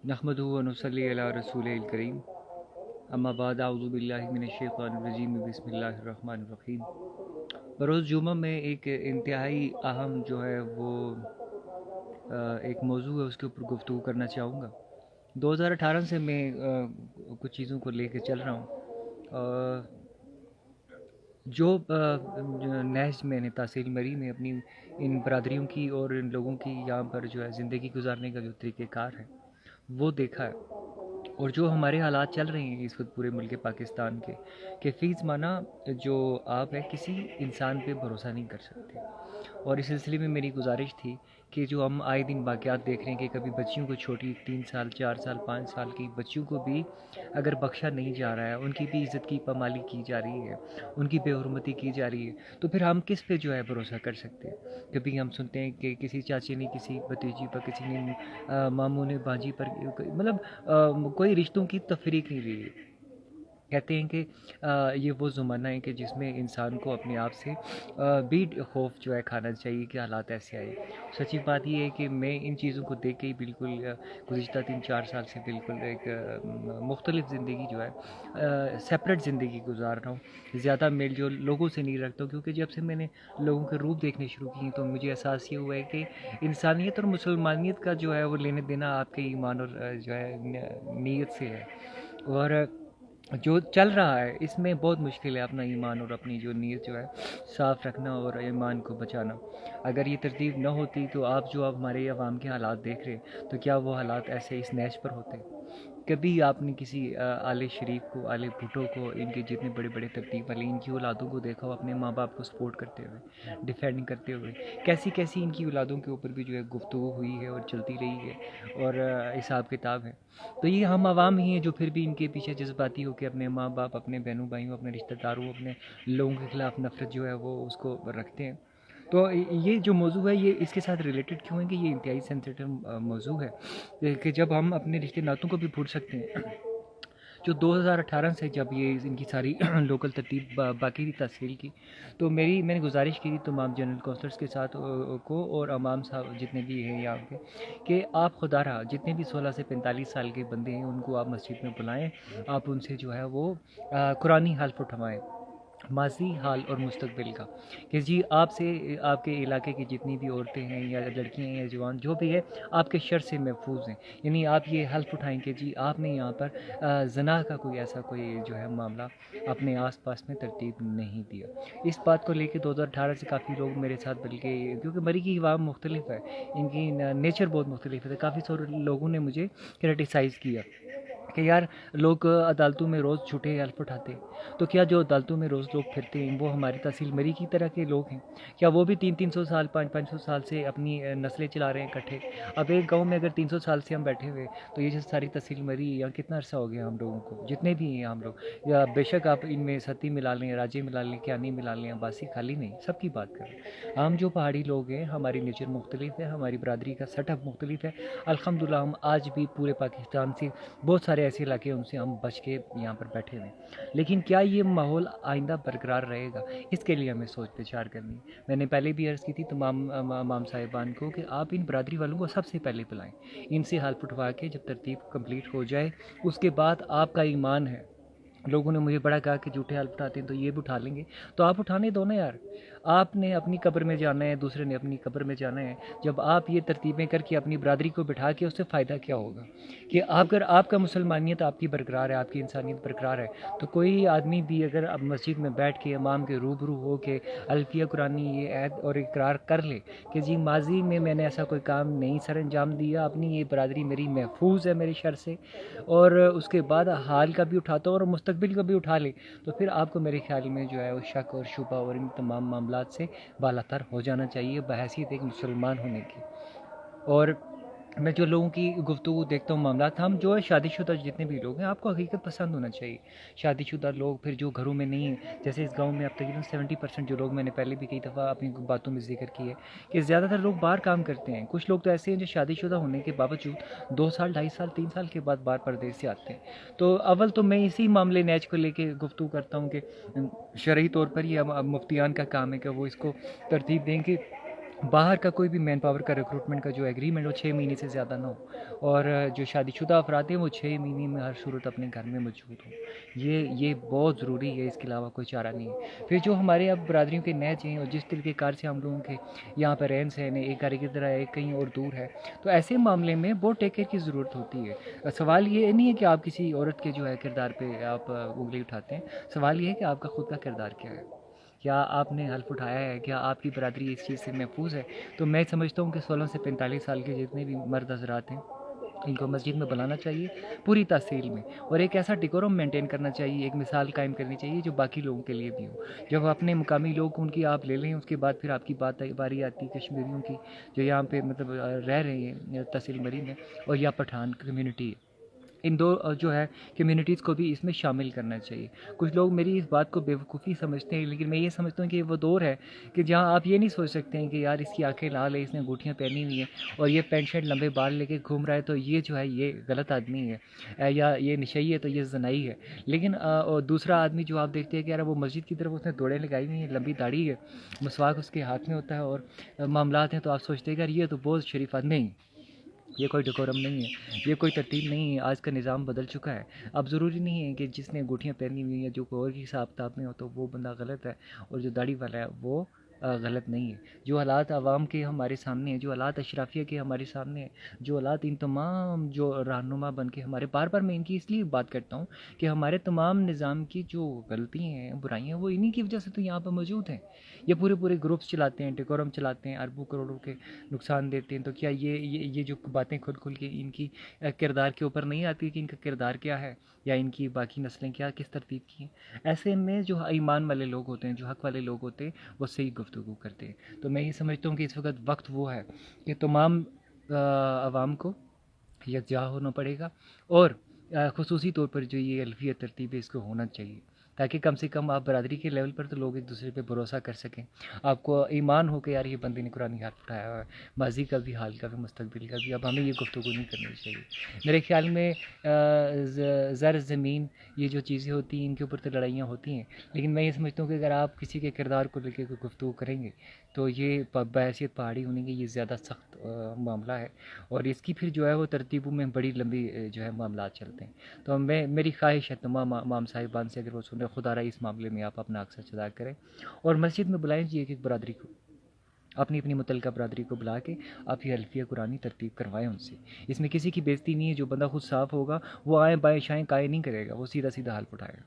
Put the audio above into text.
नहमदुहु व नुसल्ली अला रसूलिल करीम अम्मा बाद अऊज़ु बिल्लाहि मिनश शैतानिर रजीम बिस्मिल्लाहिर रहमानिर रहीम। बरोज़ जुमा में एक इंतहाई अहम जो है वो एक मौजू है, उसके ऊपर गुफ्तगू करना चाहूँगा। 2018 से मैं कुछ चीज़ों को लेके चल रहा हूँ। जो नहज मैंने तहसील मरी में अपनी इन बरादरियों की और इन लोगों की यहाँ पर जो है ज़िंदगी गुजारने का जो तरीक़ेकार है वो देखा है, और जो हमारे हालात चल रहे हैं इस वक्त पूरे मुल्क पाकिस्तान के फ़ीस माना जो आप है किसी इंसान पे भरोसा नहीं कर सकते। और इस सिलसिले में मेरी गुजारिश थी कि जो हम आए दिन वाक़यात देख रहे हैं कि कभी बच्चियों को, छोटी 3 साल 4 साल 5 साल की बच्चियों को भी अगर बख्शा नहीं जा रहा है, उनकी भी इज़्ज़त की पामाली की जा रही है, उनकी बेहुरमती की जा रही है, तो फिर हम किस पे जो है भरोसा कर सकते हैं। कभी हम सुनते हैं कि किसी चाची ने किसी भतीजी पर, किसी ने मामू ने बाजी पर, मतलब कोई रिश्तों की तफरीक नहीं रही। कहते हैं कि ये वो ज़माना है कि जिसमें इंसान को अपने आप से भी खौफ जो है खाना चाहिए कि हालात ऐसे आए। सच्ची बात ये है कि मैं इन चीज़ों को देख के ही बिल्कुल गुज़िश्ता 3-4 साल से बिल्कुल एक मुख्तलिफ़ ज़िंदगी जो है सेपरेट ज़िंदगी गुजार रहा हूँ। ज़्यादा मेल जोल लोगों से नहीं रखता हूँ, क्योंकि जब से मैंने लोगों के रूप देखने शुरू किए तो मुझे एहसास ये हुआ है कि इंसानियत और मुसलमानियत का जो है वो लेने देना आपके ईमान और जो है नीयत से है। और जो चल रहा है इसमें बहुत मुश्किल है अपना ईमान और अपनी जो नीयत जो है साफ़ रखना और ईमान को बचाना। अगर ये तरतीब न होती तो आप जो अब हमारे अवाम के हालात देख रहे हैं, तो क्या वो हालात ऐसे इस नहज पर होते? कभी आपने किसी आले शरीफ को, आले भुट्टो को, इनके जितने बड़े बड़े तरतीब वाले इनकी औलादों को देखा हो अपने माँ बाप को सपोर्ट करते हुए, डिफेंड करते हुए? कैसी कैसी इनकी औलादों के ऊपर भी जो है गुफ्तगू हुई है और चलती रही है, और हिसाब किताब है। तो ये हम आवाम ही हैं जो फिर भी इनके पीछे जज्बाती होकर अपने माँ बाप, अपने बहनों भाइयों, अपने रिश्तेदारों, अपने लोगों के ख़िलाफ़ नफ़रत जो है वो उसको रखते हैं। तो ये जो मौजू है ये इसके साथ रिलेटेड क्यों है कि ये इंतहाई सेंसिटिव मौजू है कि जब हम अपने रिश्ते नातों को भी भूल सकते हैं। जो 2018 से जब ये इनकी सारी लोकल तरतीब बाकी थी तहसील की, तो मैंने गुजारिश की थी तमाम जनरल कौंसलर्स के साथ को और अमाम साहब जितने भी हैं यहाँ के, कि आप खुदा रहा जितने भी 16 से 45 साल के बंदे हैं उनको आप मस्जिद में बुलाएं, आप उनसे जो है वो कुरानी हल्फ उठवाएं, माजी हाल और मुस्तकबिल का, कि जी आपसे आपके इलाके की जितनी भी औरतें हैं या लड़कियां हैं या जवान जो भी है आपके शर से महफूज हैं। यानी आप ये हल्फ उठाएं कि जी आपने यहाँ पर जना का कोई ऐसा कोई जो है मामला अपने आसपास में तरतीब नहीं दिया। इस बात को लेकर 2018 से काफ़ी लोग मेरे साथ, बल्कि क्योंकि मरी की आवाम मुख्तलिफ है, इनकी नेचर बहुत मुख्तलिफ है, तो काफ़ी सारे लोगों ने मुझे क्रिटिसाइज़ किया कि यार लोग अदालतों में रोज़ झूठे हल्फ उठाते, तो क्या जो अदालतों में रोज़ लोग फिरते हैं वो हमारी तहसील मरी की तरह के लोग हैं? क्या वो भी 300-300 साल 500-500 साल से अपनी नस्लें चला रहे हैं इकट्ठे? अब एक गांव में अगर 300 साल से हम बैठे हुए, तो ये जो सारी तहसील मरी या कितना अरसा हो गया हम लोगों को, जितने भी हैं हम लोग, या बेशक आप इनमें सती मिला लें, राजे मिला लें, क्यानी मिला लें, अब्बासी, खाली नहीं, सबकी बात करें। हम जो पहाड़ी लोग हैं हमारी नेचर मुख्तलिफ है, हमारी बरादरी का सेटअप मुख्तलिफ है। अल्हम्दुलिल्लाह हम आज भी पूरे पाकिस्तान से बहुत सारे ऐसे इलाके हैं उनसे हम बच के यहाँ पर बैठे हुए हैं। लेकिन क्या ये माहौल आइंदा बरकरार रहेगा? इसके लिए हमें सोच विचार करनी है। मैंने पहले भी अर्ज़ की थी तमाम इमाम साहिबान को कि आप इन बरादरी वालों को सबसे पहले बुलाएं, इनसे हाल उठवा के जब तरतीब कंप्लीट हो जाए उसके बाद आपका ईमान है। लोगों ने मुझे बड़ा कहा कि जूठे हल्फ उठाते हैं तो ये भी उठा लेंगे, तो आप उठाने दो ना यार। आपने अपनी कब्र में जाना है, दूसरे ने अपनी कब्र में जाना है। जब आप ये तरतीबें करके अपनी बरादरी को बिठा के उससे फ़ायदा क्या होगा? कि अगर आपका मुसलमानियत आपकी बरकरार है, आपकी इंसानियत बरकरार है, तो कोई आदमी भी अगर अब मस्जिद में बैठ के इमाम के रूबरू हो के अल्फिया कुरानी ये ऐद और इकरार कर ले कि जी माजी में मैंने ऐसा कोई काम नहीं सर अंजाम दिया, अपनी ये बरादरी मेरी महफूज है मेरे शर से, और उसके बाद हाल का भी उठाता हो और मुस्तकबिल का भी उठा ले, तो फिर आपको मेरे ख्याल में जो है वो शक और शुबा और इन तमाम मामलात से बालातर हो जाना चाहिए बहैसियत एक मुसलमान होने की। और मैं जो लोगों की गुफ्तगू देखता हूँ मामला, हम जो है शादीशुदा जितने भी लोग हैं आपको हकीकत पसंद होना चाहिए। शादीशुदा लोग फिर जो घरों में नहीं हैं, जैसे इस गांव में अब तकरीबन 70% जो लोग, मैंने पहले भी कई दफ़ा अपनी बातों में जिक्र किया है कि ज़्यादातर लोग बाहर काम करते हैं। कुछ लोग तो ऐसे हैं जो शादीशुदा होने के बावजूद 2 साल 2.5 साल 3 साल के बाद बाहर परदेश से आते हैं। तो अव्वल तो मैं इसी मामले नैज को लेकर गुफ्तगू करता हूँ कि शरई तौर पर ये अब मुफ्तियान का काम है कि वो इसको तरतीब दें कि باہر کا کوئی بھی مین پاور کا ریکروٹمنٹ کا جو ایگریمنٹ ہو 6 مہینے سے زیادہ نہ ہو، اور جو شادی شدہ افراد ہیں وہ 6 مہینے میں ہر صورت اپنے گھر میں موجود ہوں. یہ بہت ضروری ہے، اس کے علاوہ کوئی چارہ نہیں ہے. پھر جو ہمارے اب برادریوں کے نہج ہیں اور جس طریقے کار سے ہم لوگوں کے یہاں پہ رہن سہن ہے، ایک گھر کی طرح ایک کہیں اور دور ہے، تو ایسے معاملے میں بہت ٹیک کیئر کی ضرورت ہوتی ہے. سوال یہ نہیں ہے کہ آپ کسی عورت کے جو ہے کردار پہ آپ انگلی اٹھاتے ہیں، سوال یہ ہے کہ آپ کا خود کا کردار کیا ہے. کیا آپ نے حلف اٹھایا ہے؟ کیا آپ کی برادری اس چیز سے محفوظ ہے؟ تو میں سمجھتا ہوں کہ 16 سے 45 سال کے جتنے بھی مرد حضرات ہیں ان کو مسجد میں بلانا چاہیے پوری تحصیل میں، اور ایک ایسا ڈیکورم مینٹین کرنا چاہیے، ایک مثال قائم کرنی چاہیے جو باقی لوگوں کے لیے بھی ہو. جب اپنے مقامی لوگ ان کی آپ لے لیں، اس کے بعد پھر آپ کی باری آتی ہے کشمیریوں کی جو یہاں پہ مطلب رہ رہے ہیں تحصیل مری میں، اور یا پٹھان کمیونٹی ہے. ان دو جو ہے کمیونٹیز کو بھی اس میں شامل کرنا چاہیے. کچھ لوگ میری اس بات کو بیوقوفی سمجھتے ہیں، لیکن میں یہ سمجھتا ہوں کہ وہ دور ہے کہ جہاں آپ یہ نہیں سوچ سکتے ہیں کہ یار اس کی آنکھیں لال ہے، اس نے انگوٹھیاں پہنی ہوئی ہیں اور یہ پینٹ شرٹ لمبے بال لے کے گھوم رہا ہے تو یہ جو ہے یہ غلط آدمی ہے، یا یہ نشئی ہے تو یہ زنائی ہے. لیکن اور دوسرا آدمی جو آپ دیکھتے ہیں کہ یار وہ مسجد کی طرف اس نے دوڑیں لگائی ہوئی ہیں، لمبی داڑھی ہے، مسواک اس کے ہاتھ میں ہوتا ہے اور معاملات ہیں، تو آپ سوچتے ہیں کہ یار یہ تو بہت شریف آدمی نہیں. یہ کوئی ڈیکورم نہیں ہے، یہ کوئی ترتیب نہیں ہے. آج کا نظام بدل چکا ہے. اب ضروری نہیں ہے کہ جس نے انگوٹھیاں پہنی ہوئی ہیں جو کوئی اور کی حساب کتاب میں ہو تو وہ بندہ غلط ہے، اور جو داڑھی والا ہے وہ غلط نہیں ہے. جو حالات عوام کے ہمارے سامنے ہیں، جو حالات اشرافیہ کے ہمارے سامنے ہیں، جو حالات ان تمام جو رہنما بن کے ہمارے بار بار میں ان کی اس لیے بات کرتا ہوں کہ ہمارے تمام نظام کی جو غلطیاں ہیں برائیاں وہ انہی کی وجہ سے تو یہاں پہ موجود ہیں. یہ پورے پورے گروپس چلاتے ہیں، ڈیکورم چلاتے ہیں، اربوں کروڑوں کے نقصان دیتے ہیں. تو کیا یہ جو باتیں کھل کھل کے ان کی کردار کے اوپر نہیں آتی کہ ان کا کردار کیا ہے، یا ان کی باقی نسلیں کیا کس ترتیب کی ہیں؟ ایسے میں جو ایمان والے لوگ ہوتے ہیں، جو حق والے لوگ ہوتے ہیں، وہ صحیح گفتگو کرتے ہیں. تو میں یہ سمجھتا ہوں کہ اس وقت وہ ہے کہ تمام عوام کو یکجا ہونا پڑے گا، اور خصوصی طور پر جو یہ الفیہ ترتیب ہے اس کو ہونا چاہیے، تاکہ کم سے کم آپ برادری کے لیول پر تو لوگ ایک دوسرے پہ بھروسہ کر سکیں. آپ کو ایمان ہو کہ یار یہ بندے نے قرآن ہاتھ اٹھایا ہوا ہے، ماضی کا بھی، حال کا بھی، مستقبل کا بھی. اب ہمیں یہ گفتگو نہیں کرنی چاہیے. میرے خیال میں زر زمین یہ جو چیزیں ہوتی ہیں ان کے اوپر تو لڑائیاں ہوتی ہیں، لیکن میں یہ سمجھتا ہوں کہ اگر آپ کسی کے کردار کو لے کے کوئی گفتگو کریں گے تو یہ بحیثیت پہاڑی ہونے کی یہ زیادہ سخت معاملہ ہے، اور اس کی پھر جو ہے وہ ترتیبوں میں بڑی لمبی جو ہے معاملات چلتے ہیں. تو میری خواہش ہے تمام امام صاحبان سے، اگر وہ سنیں خدا را اس معاملے میں آپ اپنا اکثر ادا کریں، اور مسجد میں بلائیں جی ایک ایک برادری کو، اپنی اپنی متعلقہ برادری کو بلا کے آپ یہ حلفیہ قرآنی ترتیب کروائیں ان سے. اس میں کسی کی بےزتی نہیں ہے. جو بندہ خود صاف ہوگا وہ آئیں بائیں شائیں قائم نہیں کرے گا، وہ سیدھا سیدھا حلف اٹھائے گا.